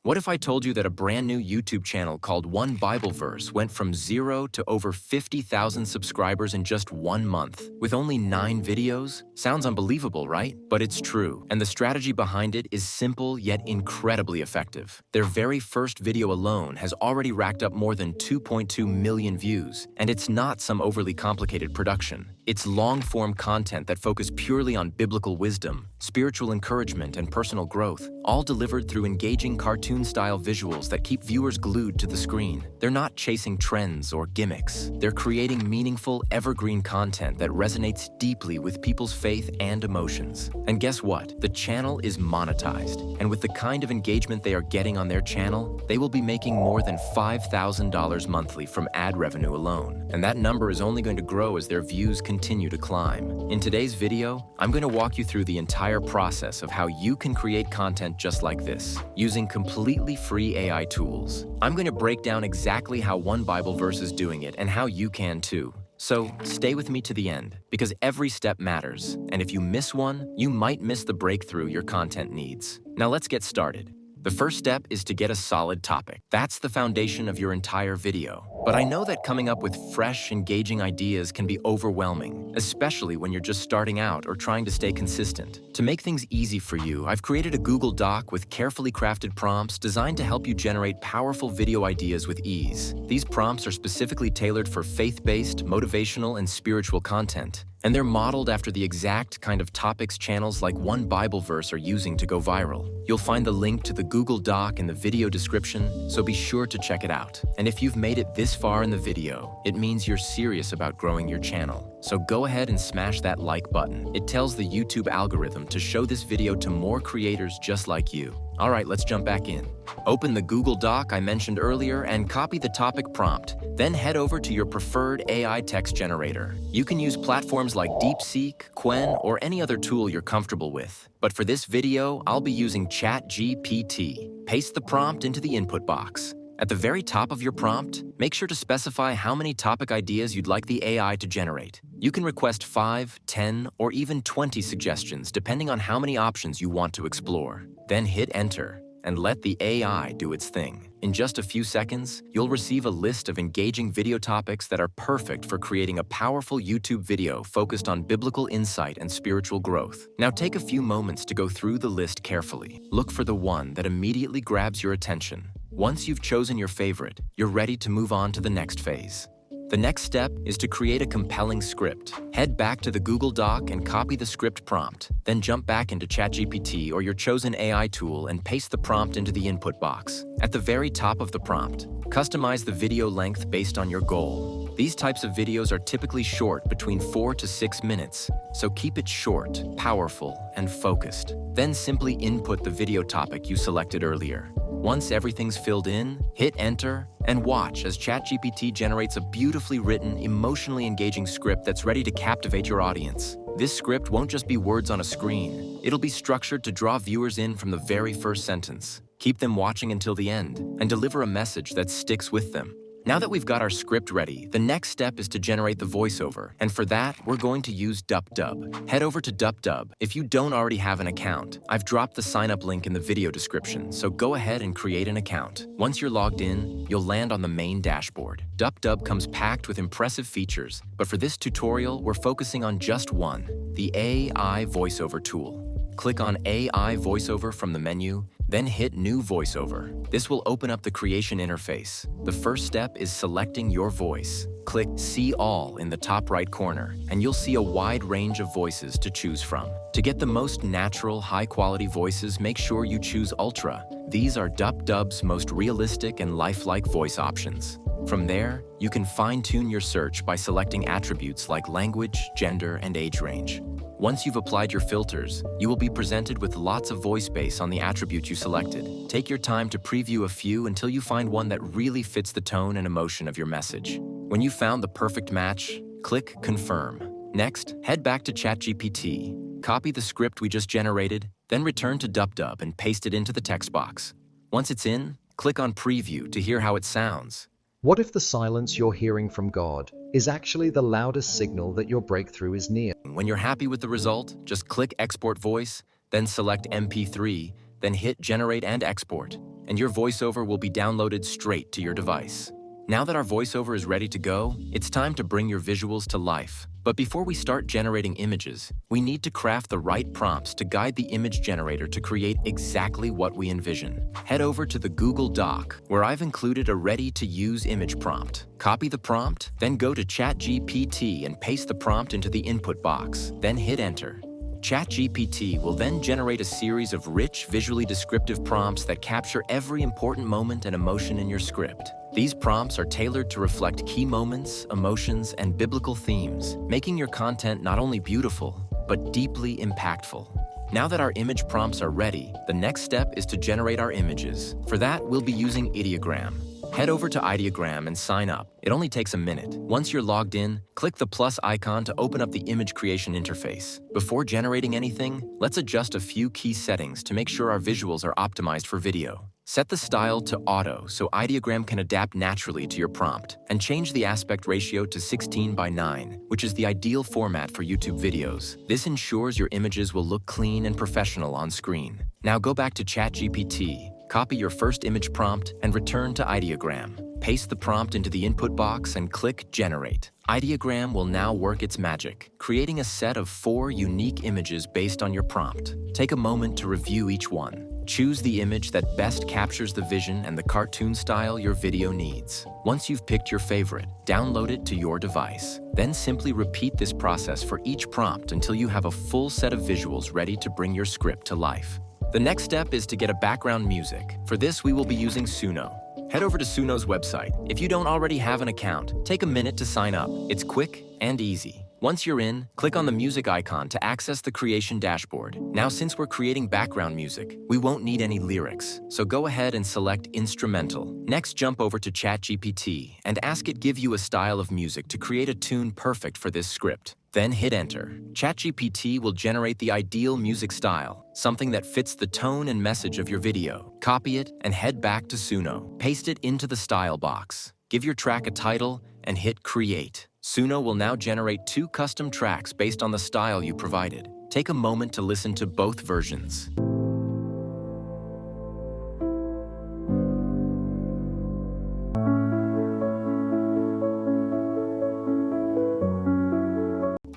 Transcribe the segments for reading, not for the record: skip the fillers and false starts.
What if I told you that a brand new YouTube channel called One Bible Verse went from 0 to over 50,000 subscribers in just 1 month, with only 9 videos? Sounds unbelievable, right? But it's true, and the strategy behind it is simple yet incredibly effective. Their very first video alone has already racked up more than 2.2 million views, and it's not some overly complicated production. It's long-form content that focuses purely on biblical wisdom, spiritual encouragement, and personal growth, all delivered through engaging cartoon-style visuals that keep viewers glued to the screen. They're not chasing trends or gimmicks. They're creating meaningful, evergreen content that resonates deeply with people's faith and emotions. And guess what? The channel is monetized, and with the kind of engagement they are getting on their channel, they will be making more than $5,000 monthly from ad revenue alone. And that number is only going to grow as their views continue to climb. In today's video, I'm going to walk you through the entire process of how you can create content just like this, using completely free AI tools. I'm going to break down exactly how One Bible Verse is doing it and how you can too. So stay with me to the end, because every step matters, and if you miss one, you might miss the breakthrough your content needs. Now let's get started. The first step is to get a solid topic. That's the foundation of your entire video. But I know that coming up with fresh, engaging ideas can be overwhelming, especially when you're just starting out or trying to stay consistent. To make things easy for you, I've created a Google Doc with carefully crafted prompts designed to help you generate powerful video ideas with ease. These prompts are specifically tailored for faith-based, motivational, and spiritual content. And they're modeled after the exact kind of topics channels like One Bible Verse are using to go viral. You'll find the link to the Google Doc in the video description, so be sure to check it out. And if you've made it this far in the video, it means you're serious about growing your channel. So go ahead and smash that like button. It tells the YouTube algorithm to show this video to more creators just like you. All right, let's jump back in. Open the Google Doc I mentioned earlier and copy the topic prompt. Then head over to your preferred AI text generator. You can use platforms like DeepSeek, Qwen, or any other tool you're comfortable with. But for this video, I'll be using ChatGPT. Paste the prompt into the input box. At the very top of your prompt, make sure to specify how many topic ideas you'd like the AI to generate. You can request 5, 10, or even 20 suggestions depending on how many options you want to explore. Then hit enter and let the AI do its thing. In just a few seconds, you'll receive a list of engaging video topics that are perfect for creating a powerful YouTube video focused on biblical insight and spiritual growth. Now take a few moments to go through the list carefully. Look for the one that immediately grabs your attention. Once you've chosen your favorite, you're ready to move on to the next phase. The next step is to create a compelling script. Head back to the Google Doc and copy the script prompt. Then jump back into ChatGPT or your chosen AI tool and paste the prompt into the input box. At the very top of the prompt, customize the video length based on your goal. These types of videos are typically short, between 4 to 6 minutes, so keep it short, powerful, and focused. Then simply input the video topic you selected earlier. Once everything's filled in, hit enter and watch as ChatGPT generates a beautifully written, emotionally engaging script that's ready to captivate your audience. This script won't just be words on a screen. It'll be structured to draw viewers in from the very first sentence, keep them watching until the end, and deliver a message that sticks with them. Now that we've got our script ready, the next step is to generate the voiceover, and for that, we're going to use DupDub. Head over to DupDub if you don't already have an account. I've dropped the sign-up link in the video description, so go ahead and create an account. Once you're logged in, you'll land on the main dashboard. DupDub comes packed with impressive features, but for this tutorial, we're focusing on just one, the AI voiceover tool. Click on AI voiceover from the menu, then hit New Voiceover. This will open up the creation interface. The first step is selecting your voice. Click See All in the top right corner, and you'll see a wide range of voices to choose from. To get the most natural, high-quality voices, make sure you choose Ultra. These are DupDub's most realistic and lifelike voice options. From there, you can fine-tune your search by selecting attributes like language, gender, and age range. Once you've applied your filters, you will be presented with lots of voice space on the attribute you selected. Take your time to preview a few until you find one that really fits the tone and emotion of your message. When you've found the perfect match, click Confirm. Next, head back to ChatGPT, copy the script we just generated, then return to DupDub and paste it into the text box. Once it's in, click on Preview to hear how it sounds. What if the silence you're hearing from God is actually the loudest signal that your breakthrough is near? When you're happy with the result, just click Export Voice, then select MP3, then hit Generate and Export. and your voiceover will be downloaded straight to your device. Now that our voiceover is ready to go, it's time to bring your visuals to life. But before we start generating images, we need to craft the right prompts to guide the image generator to create exactly what we envision. Head over to the Google Doc, where I've included a ready-to-use image prompt. Copy the prompt, then go to ChatGPT and paste the prompt into the input box, then hit enter. ChatGPT will then generate a series of rich, visually descriptive prompts that capture every important moment and emotion in your script. These prompts are tailored to reflect key moments, emotions, and biblical themes, making your content not only beautiful, but deeply impactful. Now that our image prompts are ready, the next step is to generate our images. For that, we'll be using Ideogram. Head over to Ideogram and sign up. It only takes a minute. Once you're logged in, click the plus icon to open up the image creation interface. Before generating anything, let's adjust a few key settings to make sure our visuals are optimized for video. Set the style to auto so Ideogram can adapt naturally to your prompt, and change the aspect ratio to 16:9, which is the ideal format for YouTube videos. This ensures your images will look clean and professional on screen. Now go back to ChatGPT, copy your first image prompt, and return to Ideogram. Paste the prompt into the input box and click Generate. Ideogram will now work its magic, creating a set of 4 unique images based on your prompt. Take a moment to review each one. Choose the image that best captures the vision and the cartoon style your video needs. Once you've picked your favorite, download it to your device. Then simply repeat this process for each prompt until you have a full set of visuals ready to bring your script to life. The next step is to get a background music. For this, we will be using Suno. Head over to Suno's website. If you don't already have an account, take a minute to sign up. It's quick and easy. Once you're in, click on the music icon to access the creation dashboard. Now, since we're creating background music, we won't need any lyrics, so go ahead and select Instrumental. Next, jump over to ChatGPT and ask it give you a style of music to create a tune perfect for this script. Then hit enter. ChatGPT will generate the ideal music style, something that fits the tone and message of your video. Copy it and head back to Suno. Paste it into the style box. Give your track a title and hit Create. Suno will now generate 2 custom tracks based on the style you provided. Take a moment to listen to both versions.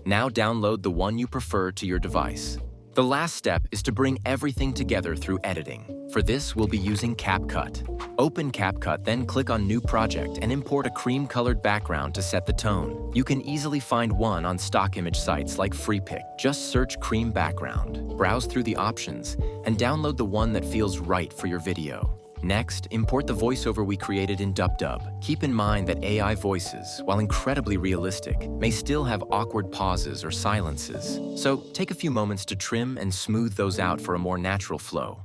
Now download the one you prefer to your device. The last step is to bring everything together through editing. For this, we'll be using CapCut. Open CapCut, then click on New Project and import a cream-colored background to set the tone. You can easily find one on stock image sites like FreePic. Just search cream background, browse through the options, and download the one that feels right for your video. Next, import the voiceover we created in DupDub. Keep in mind that AI voices, while incredibly realistic, may still have awkward pauses or silences. So take a few moments to trim and smooth those out for a more natural flow.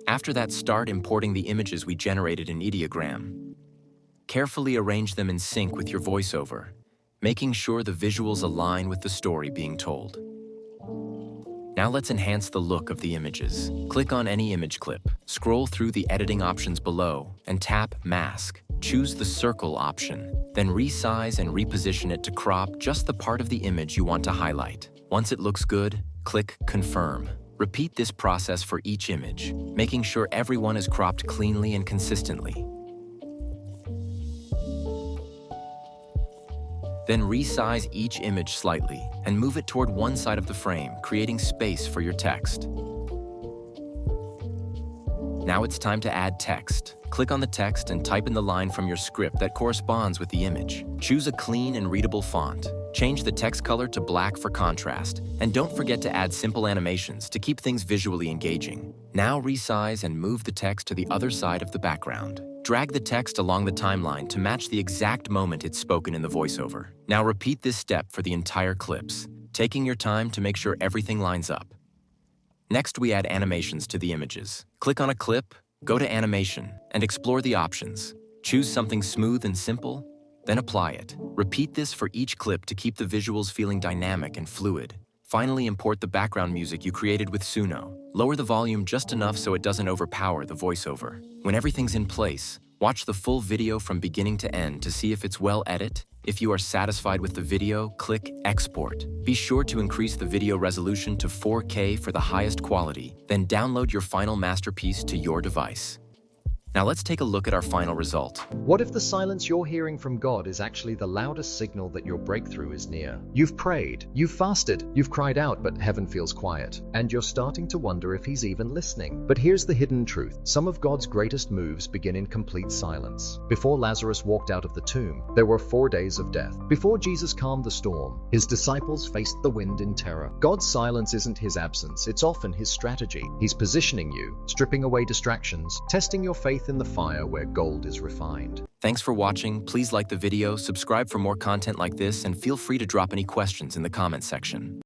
After that, start importing the images we generated in Ideogram. Carefully arrange them in sync with your voiceover, making sure the visuals align with the story being told. Now let's enhance the look of the images. Click on any image clip, scroll through the editing options below, and tap Mask. Choose the circle option, then resize and reposition it to crop just the part of the image you want to highlight. Once it looks good, click Confirm. Repeat this process for each image, making sure everyone is cropped cleanly and consistently. Then resize each image slightly and move it toward one side of the frame, creating space for your text. Now it's time to add text. Click on the text and type in the line from your script that corresponds with the image. Choose a clean and readable font. Change the text color to black for contrast, and don't forget to add simple animations to keep things visually engaging. Now resize and move the text to the other side of the background. Drag the text along the timeline to match the exact moment it's spoken in the voiceover. Now repeat this step for the entire clips, taking your time to make sure everything lines up. Next, we add animations to the images. Click on a clip, go to Animation, and explore the options. Choose something smooth and simple, then apply it. Repeat this for each clip to keep the visuals feeling dynamic and fluid. Finally, import the background music you created with Suno. Lower the volume just enough so it doesn't overpower the voiceover. When everything's in place, Watch the full video from beginning to end to see if it's well edited. If you are satisfied with the video, click Export. Be sure to increase the video resolution to 4K for the highest quality, then download your final masterpiece to your device. Now let's take a look at our final result. What if the silence you're hearing from God is actually the loudest signal that your breakthrough is near? You've prayed, you've fasted, you've cried out, but heaven feels quiet, and you're starting to wonder if he's even listening. But here's the hidden truth. Some of God's greatest moves begin in complete silence. Before Lazarus walked out of the tomb, there were 4 days of death. Before Jesus calmed the storm, his disciples faced the wind in terror. God's silence isn't his absence, it's often his strategy. He's positioning you, stripping away distractions, testing your faith in the fire where gold is refined. Thanks for watching. Please like the video, subscribe for more content like this, and feel free to drop any questions in the comment section.